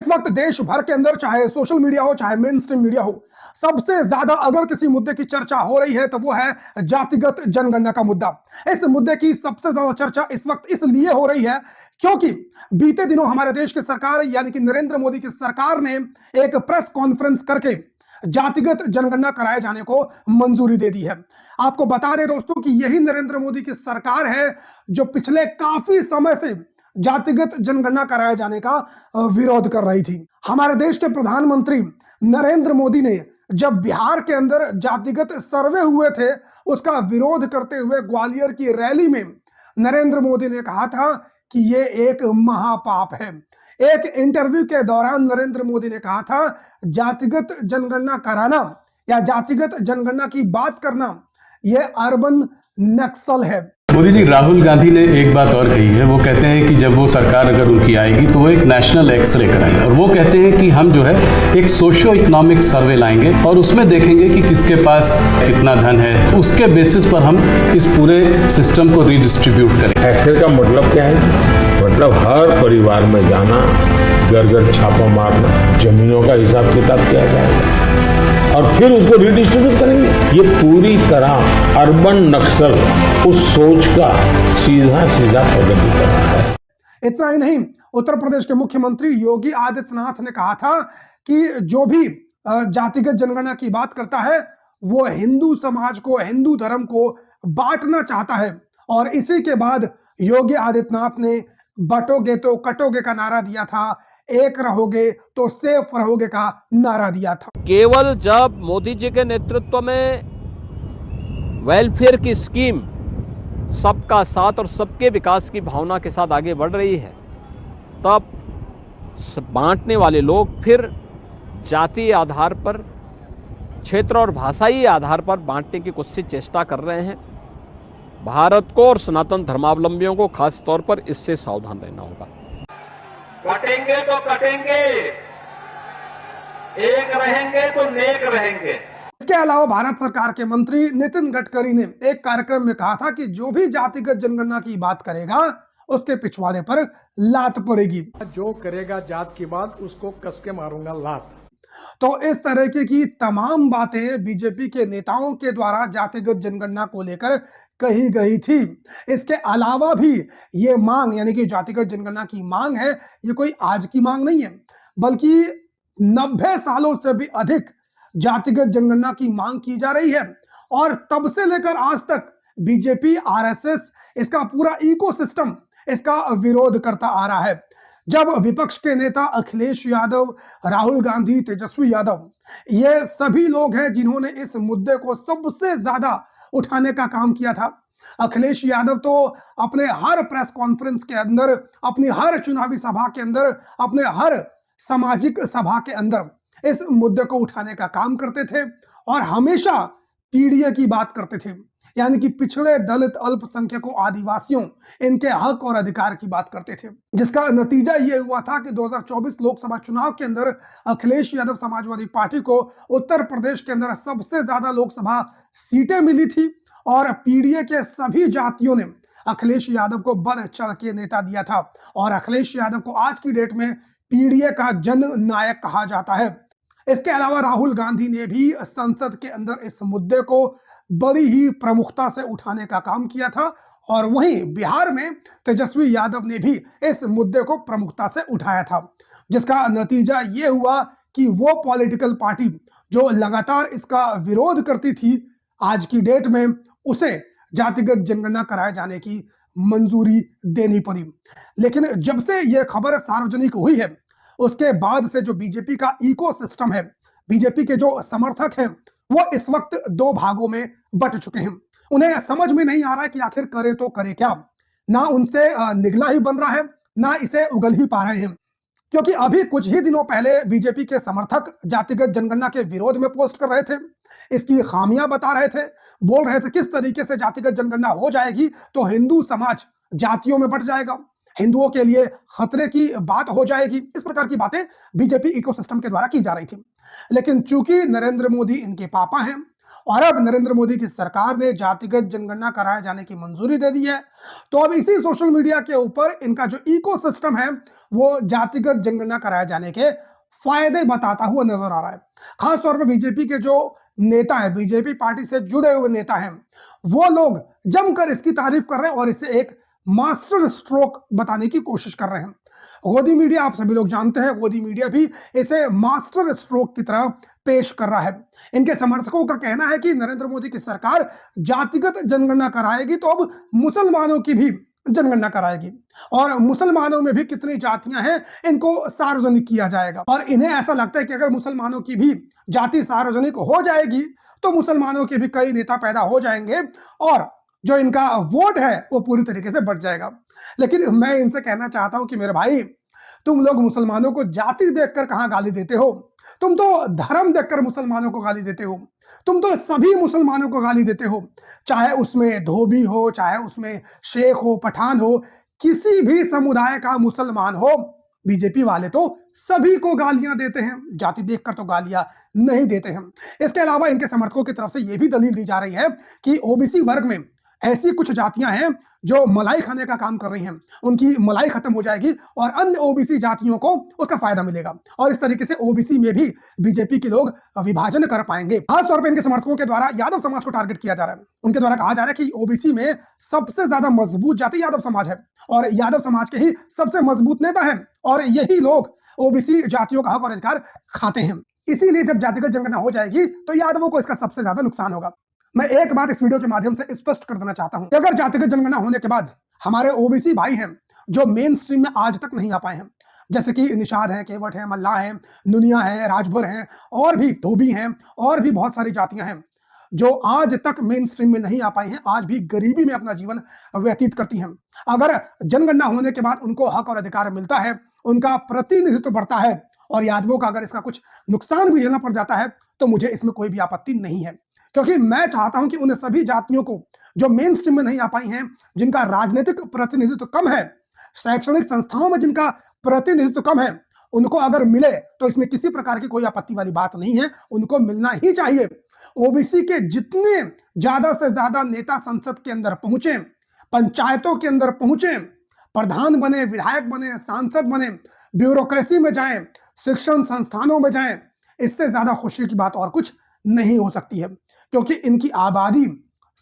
इस वक्त देश भर के अंदर चाहे सोशल मीडिया हो चाहे मेन स्ट्रीम मीडिया हो, सबसे ज्यादा अगर किसी मुद्दे की चर्चा हो रही है तो वो है जातिगत जनगणना का मुद्दा। इस मुद्दे की सबसे ज्यादा चर्चा इस वक्त इसलिए हो रही है क्योंकि बीते दिनों हमारे देश की सरकार यानी कि नरेंद्र मोदी की सरकार ने एक प्रेस कॉन्फ्रेंस करके जातिगत जनगणना कराए जाने को मंजूरी दे दी है। आपको बता दें दोस्तों कि यही नरेंद्र मोदी की सरकार है जो पिछले काफी समय से जातिगत जनगणना कराए जाने का विरोध कर रही थी। हमारे देश के प्रधानमंत्री नरेंद्र मोदी ने जब बिहार के अंदर जातिगत सर्वे हुए थे उसका विरोध करते हुए ग्वालियर की रैली में नरेंद्र मोदी ने कहा था कि ये एक महापाप है। एक इंटरव्यू के दौरान नरेंद्र मोदी ने कहा था जातिगत जनगणना कराना या जातिगत जनगणना की बात करना यह अर्बन नक्सल है। मोदी जी, राहुल गांधी ने एक बात और कही है। वो कहते हैं कि जब वो सरकार अगर उनकी आएगी तो वो एक नेशनल एक्सरे कराएंगे और वो कहते हैं कि हम जो है एक सोशियो इकोनॉमिक सर्वे लाएंगे और उसमें देखेंगे कि किसके पास कितना धन है, उसके बेसिस पर हम इस पूरे सिस्टम को रीडिस्ट्रीब्यूट करें। एक्सरे का मतलब क्या है? मतलब हर परिवार में जाना, घर घर छापा मारना, जमीनों का हिसाब किताब किया जाएगा और फिर उसको रिडिस्ट्रीब्यूट करेंगे। ये पूरी तरह अर्बन नक्सल उस सोच का सीधा सीधा प्रगटीकरण है। इतना ही नहीं, उत्तर प्रदेश के मुख्यमंत्री योगी आदित्यनाथ ने कहा था कि जो भी जातिगत जनगणना की बात करता है वो हिंदू समाज को, हिंदू धर्म को बांटना चाहता है। और इसी के बाद योगी आदित्यनाथ ने बटोगे तो कटोगे का नारा दिया था, एक रहोगे तो सेफ रहोगे का नारा दिया था। केवल जब मोदी जी के नेतृत्व में वेलफेयर की स्कीम सबका साथ और सबके विकास की भावना के साथ आगे बढ़ रही है, तब बांटने वाले लोग फिर जातीय आधार पर, क्षेत्र और भाषाई आधार पर बांटने की कोशिश चेष्टा कर रहे हैं। भारत को और सनातन धर्मावलंबियों को खास तौर पर इससे सावधान रहना होगा। कटेंगे तो कटेंगे, एक रहेंगे तो नेक रहेंगे। इसके अलावा भारत सरकार के मंत्री नितिन गडकरी ने एक कार्यक्रम में कहा था कि जो भी जातिगत जनगणना की बात करेगा उसके पिछवाड़े पर लात पड़ेगी। जो करेगा जात की बात उसको कस के मारूंगा लात। तो इस तरह की तमाम बातें बीजेपी के नेताओं के द्वारा जातिगत जनगणना को लेकर कही गई थी। इसके अलावा भी ये मांग यानी कि जातिगत जनगणना की मांग है, ये कोई आज की मांग नहीं है, बल्कि 90 सालों से भी अधिक जातिगत जनगणना की मांग की जा रही है। और तब से लेकर आज तक बीजेपी, आरएसएस, इसका पूरा इकोसिस्टम इसका विरोध करता आ रहा है। जब विपक्ष के नेता अखिलेश यादव, राहुल गांधी, तेजस्वी यादव, ये सभी लोग हैं जिन्होंने इस मुद्दे को सबसे ज्यादा उठाने का काम किया था। अखिलेश यादव तो अपने हर प्रेस कॉन्फ्रेंस के अंदर, अपनी हर चुनावी सभा के अंदर, अपने हर सामाजिक सभा के अंदर इस मुद्दे को उठाने का काम करते थे और हमेशा पीडीए की बात करते थे, यानी कि पिछड़े, दलित, अल्पसंख्यकों, आदिवासियों, इनके हक और अधिकार की बात करते थे। जिसका नतीजा यह हुआ था कि 2024 लोकसभा चुनाव के अंदर अखिलेश यादव समाजवादी पार्टी को उत्तर प्रदेश के अंदर सबसे ज्यादा लोकसभा सीटें मिली थी और पीडीए के सभी जातियों ने अखिलेश यादव को बढ़ चढ़ के नेता दिया था और अखिलेश यादव को आज की डेट में पीडीए का जन नायक कहा जाता है। इसके अलावा राहुल गांधी ने भी संसद के अंदर इस मुद्दे को बड़ी ही प्रमुखता से उठाने का काम किया था और वहीं बिहार में तेजस्वी यादव ने भी इस मुद्दे को प्रमुखता से उठाया था। जिसका नतीजा यह हुआ कि वो पॉलिटिकल पार्टी जो लगातार इसका विरोध करती थी, आज की डेट में उसे जातिगत जनगणना कराए जाने की मंजूरी देनी पड़ी। लेकिन जब से यह खबर सार्वजनिक हुई है उसके बाद से जो बीजेपी का इकोसिस्टम है, बीजेपी के जो समर्थक हैं, वो इस वक्त दो भागों में बट चुके हैं। उन्हें समझ में नहीं आ रहा है कि आखिर करें तो करें क्या। ना उनसे निगला ही बन रहा है, ना इसे उगल ही पा रहे हैं। क्योंकि अभी कुछ ही दिनों पहले बीजेपी के समर्थक जातिगत जनगणना के विरोध में पोस्ट कर रहे थे, इसकी खामियां बता रहे थे, बोल रहे थे किस तरीके से जातिगत जनगणना हो जाएगी तो हिंदू समाज जातियों में बट जाएगा, हिंदुओं के लिए खतरे की बात हो जाएगी। इस प्रकार की बातें बीजेपी इकोसिस्टम के द्वारा की जा रही थी। लेकिन चूंकि नरेंद्र मोदी इनके पापा हैं और अब नरेंद्र मोदी की सरकार ने जातिगत जनगणना कराए जाने की मंजूरी दे दी है। तो अब इसी सोशल मीडिया के ऊपर इनका जो इकोसिस्टम है वो जातिगत जनगणना कराए जाने के फायदे बताता हुआ नजर आ रहा है। खासतौर पर बीजेपी के जो नेता है, बीजेपी पार्टी से जुड़े हुए नेता हैं, वो लोग जमकर इसकी तारीफ कर रहे हैं और इसे एक मास्टर स्ट्रोक बताने की कोशिश कर रहे हैं। गोदी मीडिया, आप सभी लोग जानते हैं, गोदी मीडिया भी इसे मास्टर स्ट्रोक की तरह पेश कर रहा है। इनके समर्थकों का कहना है कि नरेंद्र मोदी की सरकार जातिगत जनगणना कराएगी तो अब मुसलमानों की भी जनगणना कराएगी और मुसलमानों में भी कितनी जातियां हैं इनको सार्वजनिक किया जाएगा। और इन्हें ऐसा लगता है कि अगर मुसलमानों की भी जाति सार्वजनिक हो जाएगी तो मुसलमानों के भी कई नेता पैदा हो जाएंगे और जो इनका वोट है वो पूरी तरीके से बढ़ जाएगा। लेकिन मैं इनसे कहना चाहता हूं कि मेरे भाई, तुम लोग मुसलमानों को जाति देखकर कहां गाली देते हो? तुम तो धर्म देखकर मुसलमानों को गाली देते हो। तुम तो सभी मुसलमानों को गाली देते हो, चाहे उसमें धोबी हो, चाहे उसमें शेख हो, पठान हो, किसी भी समुदाय का मुसलमान हो। बीजेपी वाले तो सभी को गालियां देते हैं, जाति देखकर तो गालियां नहीं देते हैं। इसके अलावा इनके समर्थकों की तरफ से यह भी दलील दी जा रही है कि ओबीसी वर्ग में ऐसी कुछ जातियां हैं जो मलाई खाने का काम कर रही हैं, उनकी मलाई खत्म हो जाएगी और अन्य ओबीसी जातियों को उसका फायदा मिलेगा और इस तरीके से ओबीसी में भी बीजेपी के लोग विभाजन कर पाएंगे। खासतौर पर इनके समर्थकों के द्वारा यादव समाज को टारगेट किया जा रहा है। उनके द्वारा कहा जा रहा है कि ओबीसी में सबसे ज्यादा मजबूत जाति यादव समाज है और यादव समाज के ही सबसे मजबूत नेता है और यही लोग ओबीसी जातियों का हक और अधिकार खाते हैं। इसीलिए जब जातिगत जनगणना हो जाएगी तो यादवों को इसका सबसे ज्यादा नुकसान होगा। मैं एक बात इस वीडियो के माध्यम से स्पष्ट कर देना चाहता हूं कि अगर जातिगत जनगणना होने के बाद हमारे ओबीसी भाई हैं जो मेन स्ट्रीम में आज तक नहीं आ पाए हैं, जैसे कि निषाद है, केवट है, मल्लाह है, नुनिया है, राजभर हैं और भी धोबी हैं और भी बहुत सारी जातियां हैं जो आज तक मेन स्ट्रीम में नहीं आ पाई हैं, आज भी गरीबी में अपना जीवन व्यतीत करती हैं। अगर जनगणना होने के बाद उनको हक और अधिकार मिलता है, उनका प्रतिनिधित्व बढ़ता है और यादवों का अगर इसका कुछ नुकसान भी झेलना पड़ जाता है तो मुझे इसमें कोई भी आपत्ति नहीं है, क्योंकि मैं चाहता हूं कि उन सभी जातियों को जो मेन स्ट्रीम में नहीं आ पाई हैं, जिनका राजनीतिक प्रतिनिधित्व कम है, शैक्षणिक संस्थाओं में जिनका प्रतिनिधित्व कम है, उनको अगर मिले तो इसमें किसी प्रकार की कोई आपत्ति वाली बात नहीं है, उनको मिलना ही चाहिए। ओबीसी के जितने ज्यादा से ज्यादा नेता संसद के अंदर पहुंचे, पंचायतों के अंदर पहुंचे, प्रधान बने, विधायक बने, सांसद बने, ब्यूरोक्रेसी में जाएं, शिक्षण संस्थानों में जाएं, इससे ज्यादा खुशी की बात और कुछ नहीं हो सकती है। क्योंकि इनकी आबादी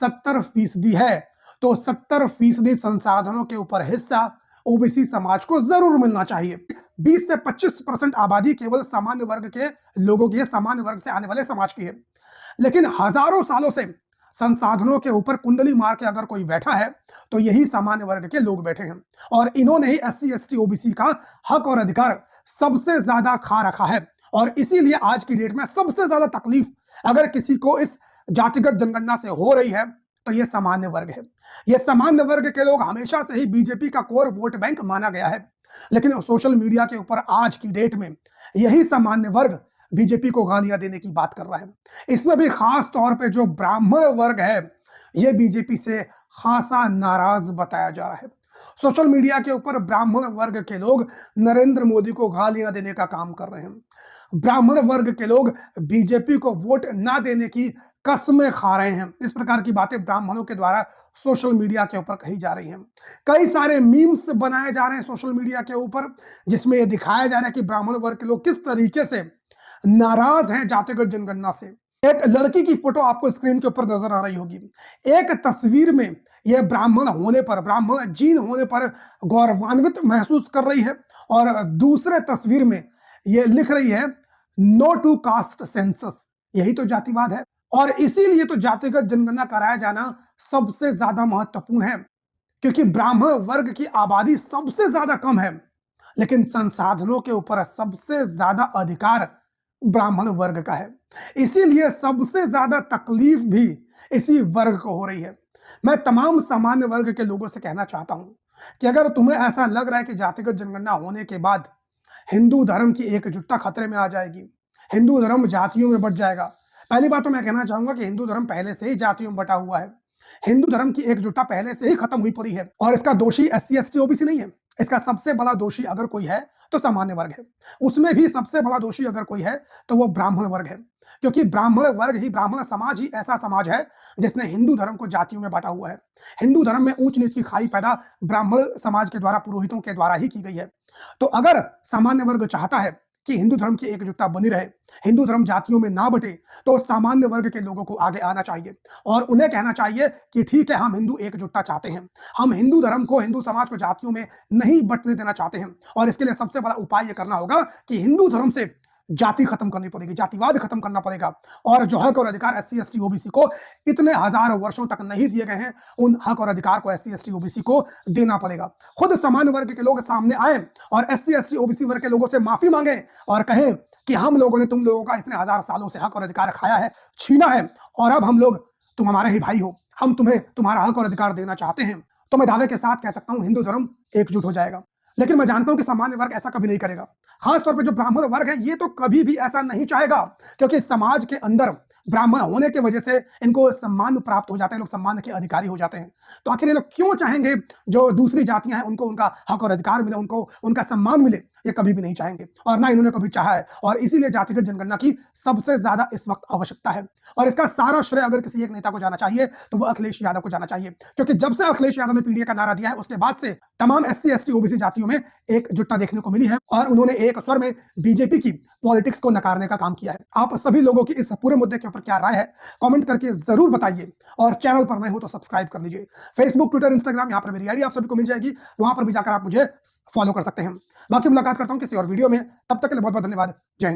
70% है तो 70% संसाधनों के ऊपर हिस्सा ओबीसी समाज को जरूर मिलना चाहिए। 20 से 25% आबादी केवल सामान्य वर्ग के लोगों की है, सामान्य वर्ग से आने वाले समाज की है। लेकिन हजारों सालों से संसाधनों के ऊपर कुंडली मार के अगर कोई बैठा है तो यही सामान्य वर्ग के लोग बैठे हैं और इन्होंने ही SC ST OBC का हक और अधिकार सबसे ज्यादा खा रखा है। और इसीलिए आज की डेट में सबसे ज्यादा तकलीफ अगर किसी को इस जातिगत जनगणना से हो रही है तो यह सामान्य वर्ग है। यह सामान्य वर्ग के लोग हमेशा से ही बीजेपी का कोर वोट बैंक माना गया है, लेकिन सोशल मीडिया के ऊपर आज की डेट में यही सामान्य वर्ग बीजेपी को गालियां देने की बात कर रहा है। इसमें भी खास तौर पे जो ब्राह्मण वर्ग है यह बीजेपी से खासा नाराज बताया जा रहा है। सोशल मीडिया के ऊपर ब्राह्मण वर्ग के लोग नरेंद्र मोदी को गालियां देने का काम कर रहे हैं। ब्राह्मण वर्ग के लोग बीजेपी को वोट ना देने की कसमें खा रहे हैं। इस प्रकार की बातें ब्राह्मणों के द्वारा सोशल मीडिया के ऊपर कही जा रही हैं। कई सारे मीम्स बनाए जा रहे हैं सोशल मीडिया के ऊपर जिसमें यह दिखाया जा रहा है कि ब्राह्मण वर्ग के लोग किस तरीके से नाराज हैं जातिगत जनगणना से। एक लड़की की फोटो आपको स्क्रीन के ऊपर नजर आ रही होगी। एक तस्वीर में यह ब्राह्मण होने पर, ब्राह्मण जीन होने पर गौरवान्वित महसूस कर रही है और दूसरे तस्वीर में यह लिख रही है नो टू कास्ट सेंसस। यही तो जातिवाद है और इसीलिए तो जातिगत जनगणना कराया जाना सबसे ज्यादा महत्वपूर्ण है, क्योंकि ब्राह्मण वर्ग की आबादी सबसे ज्यादा कम है लेकिन संसाधनों के ऊपर सबसे ज्यादा अधिकार ब्राह्मण वर्ग का है। इसीलिए सबसे ज्यादा तकलीफ भी इसी वर्ग को हो रही है। मैं तमाम सामान्य वर्ग के लोगों से कहना चाहता हूं कि अगर तुम्हें ऐसा लग रहा है कि जातिगत जनगणना होने के बाद हिंदू धर्म की एकजुटता खतरे में आ जाएगी, हिंदू धर्म जातियों में बंट जाएगा, पहली बात तो मैं कहना चाहूंगा कि हिंदू धर्म पहले से ही जातियों में बटा हुआ है। हिंदू धर्म की एकजुटता पहले से ही खत्म हुई पड़ी है और इसका दोषी SC ST OBC नहीं है, इसका सबसे बड़ा दोषी अगर कोई है तो सामान्य वर्ग है। उसमें भी सबसे बड़ा दोषी अगर कोई है तो वो ब्राह्मण वर्ग है, क्योंकि ब्राह्मण वर्ग ही, ब्राह्मण समाज ही ऐसा समाज है जिसने हिंदू धर्म को जातियों में बांटा हुआ है। हिंदू धर्म में ऊंच नीच की खाई पैदा ब्राह्मण समाज के द्वारा, पुरोहितों के द्वारा ही की गई है। तो अगर सामान्य वर्ग चाहता है कि हिंदू धर्म की एकजुटता बनी रहे, हिंदू धर्म जातियों में ना बटे, तो सामान्य वर्ग के लोगों को आगे आना चाहिए और उन्हें कहना चाहिए कि ठीक है, हम हिंदू एकजुटता चाहते हैं, हम हिंदू धर्म को, हिंदू समाज को जातियों में नहीं बंटने देना चाहते हैं। और इसके लिए सबसे बड़ा उपाय यह करना होगा कि हिंदू धर्म से जाति खत्म करनी पड़ेगी, जातिवाद खत्म करना पड़ेगा। और जो हक और अधिकार SC ST OBC को इतने हजारों वर्षों तक नहीं दिए गए हैं, उन हक और अधिकार को SC ST OBC को देना पड़ेगा। खुद सामान्य वर्ग के लोग सामने आए और SC ST OBC वर्ग के लोगों से माफी मांगे और कहें कि हम लोगों ने तुम लोगों का इतने हजार सालों से हक और अधिकार खाया है, छीना है, और अब हम लोग, तुम हमारे ही भाई हो, हम तुम्हें तुम्हारा हक और अधिकार देना चाहते हैं। तो मैं दावे के साथ कह सकता हूं, हिंदू धर्म एकजुट हो जाएगा। लेकिन मैं जानता हूं कि सामान्य वर्ग ऐसा कभी नहीं करेगा। खासतौर पर जो ब्राह्मण वर्ग है, ये तो कभी भी ऐसा नहीं चाहेगा, क्योंकि समाज के अंदर ब्राह्मण होने की वजह से इनको सम्मान प्राप्त हो जाते हैं, लोग सम्मान के अधिकारी हो जाते हैं। तो आखिर ये लोग क्यों चाहेंगे जो दूसरी जातियां हैं उनको उनका हक और अधिकार मिले, उनको उनका सम्मान मिले? ये कभी भी नहीं चाहेंगे और ना इन्होंने कभी चाहा है। और इसीलिए जातिगत जनगणना की सबसे ज्यादा इस वक्त आवश्यकता है। और इसका सारा श्रेय अगर किसी एक नेता को जाना चाहिए तो वो अखिलेश यादव को जाना चाहिए, क्योंकि जब से अखिलेश यादव ने PDA का नारा दिया है, उसके बाद से तमाम SC ST OBC जातियों में एकजुटता देखने को मिली है और उन्होंने एक स्वर में बीजेपी की पॉलिटिक्स को नकारने का काम किया है। आप सभी लोगों की इस पूरे मुद्दे के ऊपर क्या राय है, कमेंट करके जरूर बताइए। और चैनल पर नए हो तो सब्सक्राइब कर लीजिए। फेसबुक, ट्विटर, इंस्टाग्राम, यहाँ पर मेरी आईडी आप सभी को मिल जाएगी, वहां पर भी जाकर आप मुझे फॉलो कर सकते हैं। बाकी मुलाकात करता हूं किसी और वीडियो में, तब तक के लिए बहुत बहुत धन्यवाद। जय हिंद।